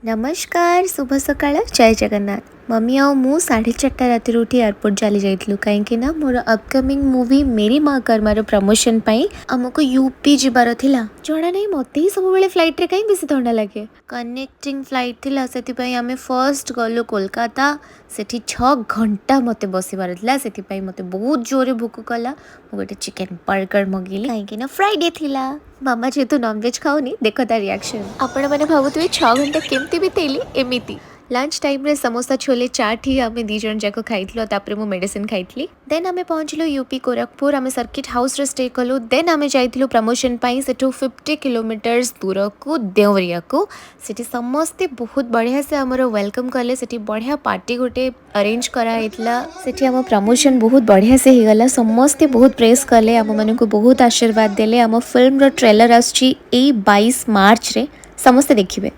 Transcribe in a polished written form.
नमस्कार शुभ सकाळ जय जगन्नाथ मम्मी आउ मु 4:30 राति उठी एयरपोर्ट चली जाइलु कहीं ना मोर अपकमिंग मूवी मेरी माँ कर्मार प्रमोशन आमको यूपी जीवार थिला जना नहीं मत ही सब बेले फ्लाइट रे कहीं बेसी थंडा लगे कनेक्टिंग फ्लाइट थिला सेति आमे फर्स्ट गलु कोलकाता सेठी 6 घंटा मते बसिबार थिला सेति मते बहुत जोरे भूख कला मु गोटे चिकन बर्गर मगेली कहीं ना फ्राइडे थिला मामा जेहेतु नॉनवेज खाऊनी देखो ता रिएक्शन आपण मैंने भावुवे 6 घंटा केमती बीतेली एमिति लंच टाइम रे समोसा छोले चाट ही आम दी जन जाक खाई मु मेडिसिन खाई देन आम पहुँचलु यूपी कोराखपुर आम सर्किट हाउस रे स्टे कलु देन आम जाइलु प्रमोशन पाई सेठू 50 किलोमीटर्स दूर को देवरिया को सेठी समस्ते बहुत बढ़िया से आमर वेलकम कले सेठी बढ़िया पार्टी गोटे अरेंज कराइला सेठी आम प्रमोशन बहुत बढ़िया से ही गला समस्ते बहुत प्रेस कले आम मन को बहुत आशीर्वाद देले आम फिल्म रो ट्रेलर आछी 22 मार्च रे समस्ते देखिबे।